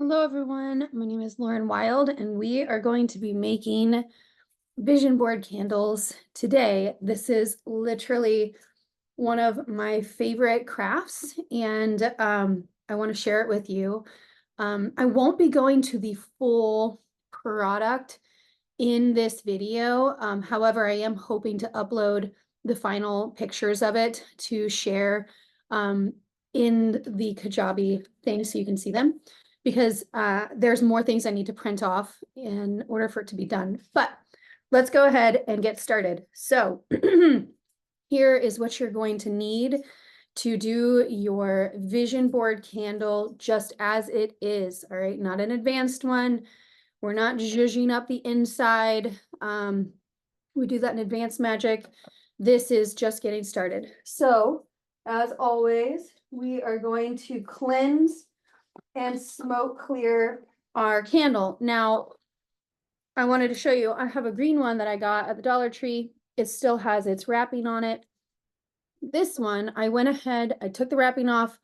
Hello, everyone. My name is Lauren Wild, and we are going to be making vision board candles today. This is literally one of my favorite crafts, and I want to share it with you. I won't be going to the full product in this video. However, I am hoping to upload the final pictures of it to share in the Kajabi thing so you can see them, because there's more things I need to print off in order for it to be done. But let's go ahead and get started. So here is what you're going to need to do your vision board candle just as it is. All right, not an advanced one. We're not zhuzhing up the inside. We do that in Advanced Magic. This is just getting started. So as always, we are going to cleanse and smoke clear our candle. Now, I wanted to show you, I have a green one that I got at the Dollar Tree. It still has its wrapping on it. This one, I went ahead, I took the wrapping off,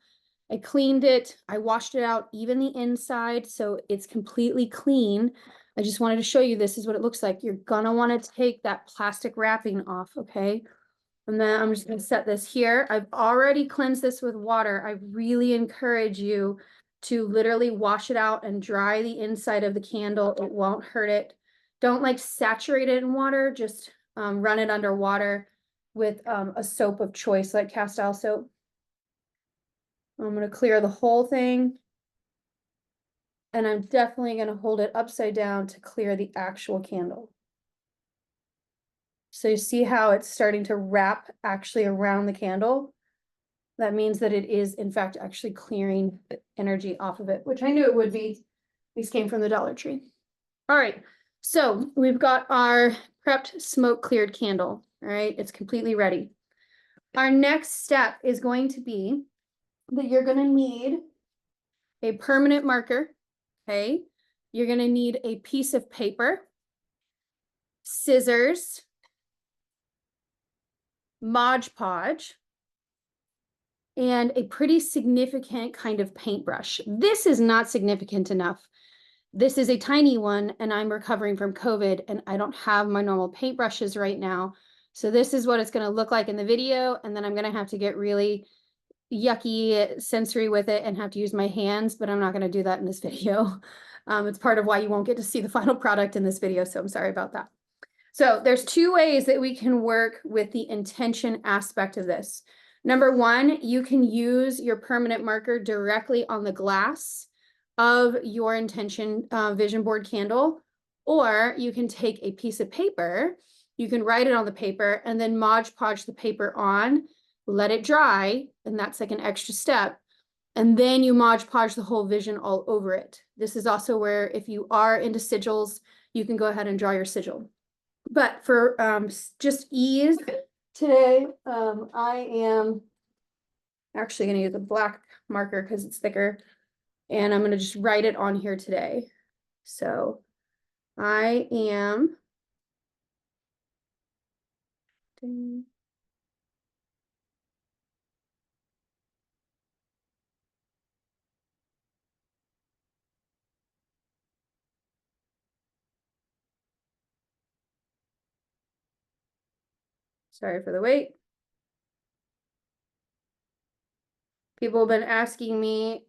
I cleaned it, I washed it out, even the inside, so it's completely clean. I just wanted to show you this is what it looks like. You're gonna want to take that plastic wrapping off, okay? And then I'm just gonna set this here. I've already cleansed this with water. I really encourage you to literally wash it out and dry the inside of the candle. It won't hurt it. Don't like saturate it in water, just run it under water with a soap of choice, like Castile soap. I'm going to clear the whole thing. And I'm definitely going to hold it upside down to clear the actual candle. So you see how it's starting to wrap actually around the candle? That means that it is, in fact, actually clearing energy off of it, which I knew it would be. These came from the Dollar Tree. All right, so we've got our prepped smoke cleared candle. All right, it's completely ready. Our next step is going to be that you're going to need a permanent marker. Okay, you're going to need a piece of paper, scissors, Mod Podge, and a pretty significant kind of paintbrush. This is not significant enough. This is a tiny one, and I'm recovering from COVID, and I don't have my normal paintbrushes right now. So this is what it's going to look like in the video, and then I'm going to have to get really yucky sensory with it and have to use my hands, but I'm not going to do that in this video. It's part of why you won't get to see the final product in this video, so I'm sorry about that. So there's two ways that we can work with the intention aspect of this. Number one, you can use your permanent marker directly on the glass of your intention vision board candle, or you can take a piece of paper, you can write it on the paper and then Mod Podge the paper on, let it dry, and that's like an extra step. And then you Mod Podge the whole vision all over it. This is also where, if you are into sigils, you can go ahead and draw your sigil. But for just ease today, I am actually going to use a black marker because it's thicker, and I'm going to just write it on here today. So I am sorry for the wait. People have been asking me,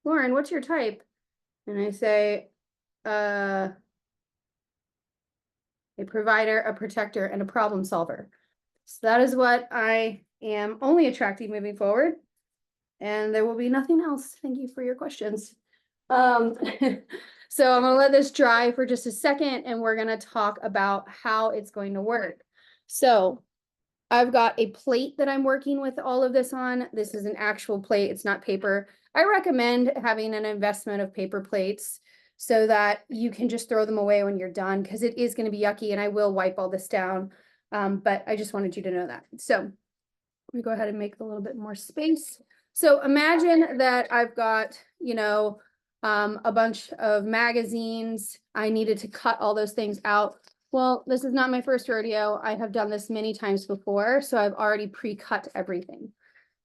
Lauren, what's your type? And I say, a provider, a protector, and a problem solver. So that is what I am only attracting moving forward. And there will be nothing else. Thank you for your questions. So I'm gonna let this dry for just a second, and we're gonna talk about how it's going to work. So I've got a plate that I'm working with all of this on. This is an actual plate, it's not paper. I recommend having an investment of paper plates so that you can just throw them away when you're done, because it is going to be yucky, and I will wipe all this down. But I just wanted you to know that. So let me go ahead and make a little bit more space. So imagine that I've got, you know, a bunch of magazines. I needed to cut all those things out. Well, this is not my first rodeo. I have done this many times before, so I've already pre-cut everything.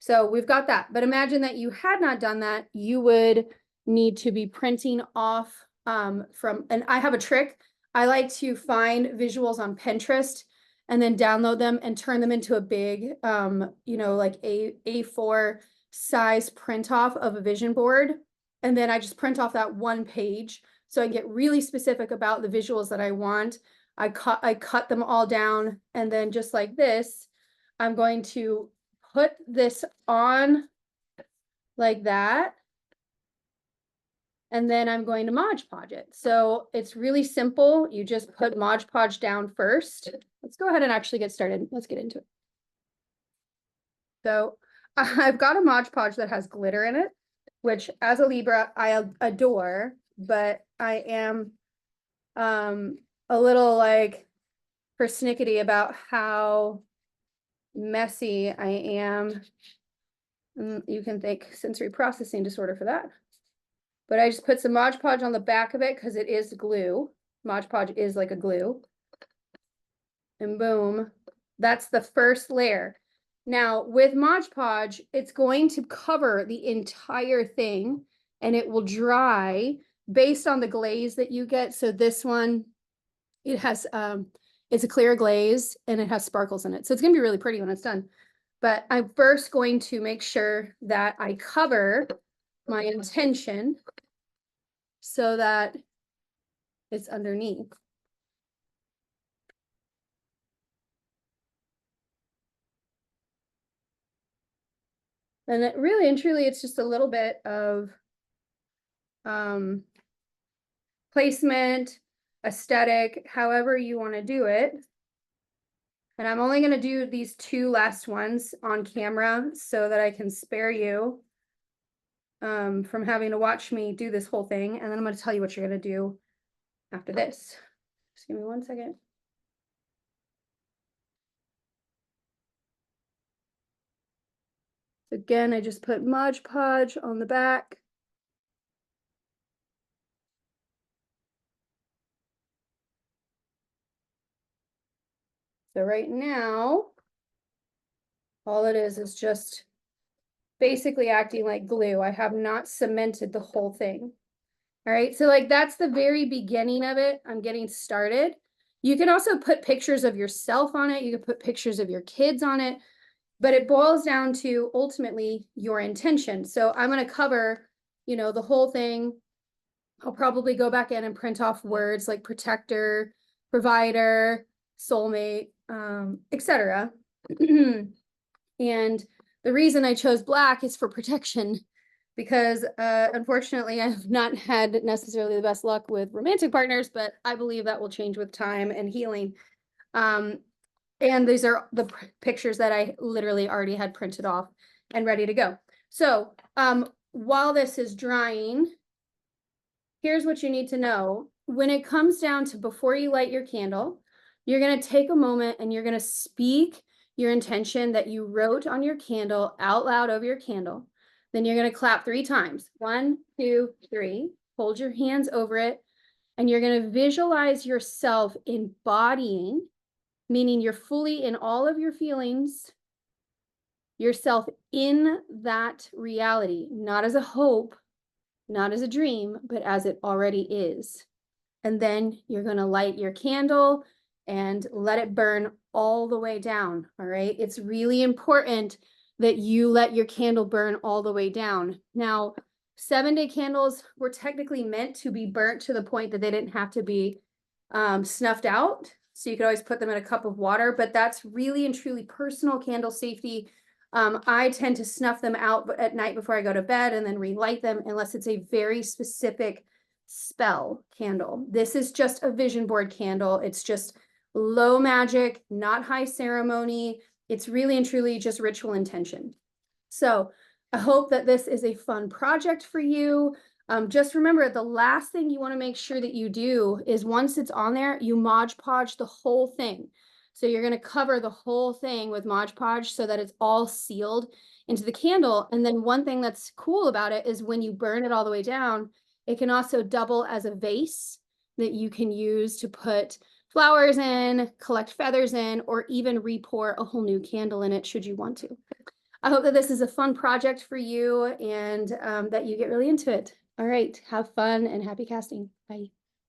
So we've got that. But imagine that you had not done that. You would need to be printing off from, and I have a trick. I like to find visuals on Pinterest and then download them and turn them into a big, like A4 size print off of a vision board. And then I just print off that one page. So I get really specific about the visuals that I want. I cut them all down, and then just like this, I'm going to put this on like that. And then I'm going to Mod Podge it. So it's really simple. You just put Mod Podge down first. Let's go ahead and actually get started. Let's get into it. So I've got a Mod Podge that has glitter in it, which as a Libra, I adore, but I am a little like persnickety about how messy I am. You can thank sensory processing disorder for that. But I just put some Mod Podge on the back of it because it is glue. Mod Podge is like a glue. And boom, that's the first layer. Now with Mod Podge, it's going to cover the entire thing and it will dry based on the glaze that you get. So this one, it has, it's a clear glaze and it has sparkles in it. So it's gonna be really pretty when it's done. But I'm first going to make sure that I cover my intention so that it's underneath. And it really and truly, it's just a little bit of placement, aesthetic, however you want to do it. And I'm only going to do these two last ones on camera so that I can spare you from having to watch me do this whole thing. And then I'm going to tell you what you're going to do after this. Just give me 1 second. Again, I just put Mod Podge on the back. So right now, all it is just basically acting like glue. I have not cemented the whole thing. All right, so like that's the very beginning of it. I'm getting started. You can also put pictures of yourself on it. You can put pictures of your kids on it, but it boils down to ultimately your intention. So I'm going to cover, the whole thing. I'll probably go back in and print off words like protector, provider, soulmate, etc. And the reason I chose black is for protection, because unfortunately I have not had necessarily the best luck with romantic partners, but I believe that will change with time and healing. And these are the pictures that I literally already had printed off and ready to go. So while this is drying, here's what you need to know. When it comes down to before you light your candle, you're going to take a moment and you're going to speak your intention that you wrote on your candle out loud over your candle. Then you're going to clap 3 times. 1, 2, 3. Hold your hands over it. And you're going to visualize yourself embodying, meaning you're fully in all of your feelings, yourself in that reality, not as a hope, not as a dream, but as it already is. And then you're going to light your candle and let it burn all the way down. All right. It's really important that you let your candle burn all the way down. Now, 7-day candles were technically meant to be burnt to the point that they didn't have to be snuffed out. So you could always put them in a cup of water, but that's really and truly personal candle safety. I tend to snuff them out at night before I go to bed and then relight them unless it's a very specific spell candle. This is just a vision board candle. It's just low magic, not high ceremony. It's really and truly just ritual intention. So I hope that this is a fun project for you. Just remember, the last thing you want to make sure that you do is once it's on there, you Mod Podge the whole thing. So you're going to cover the whole thing with Mod Podge so that it's all sealed into the candle. And then one thing that's cool about it is when you burn it all the way down, it can also double as a vase that you can use to put flowers in, collect feathers in, or even re-pour a whole new candle in it should you want to. I hope that this is a fun project for you and that you get really into it. All right, have fun and happy casting. Bye.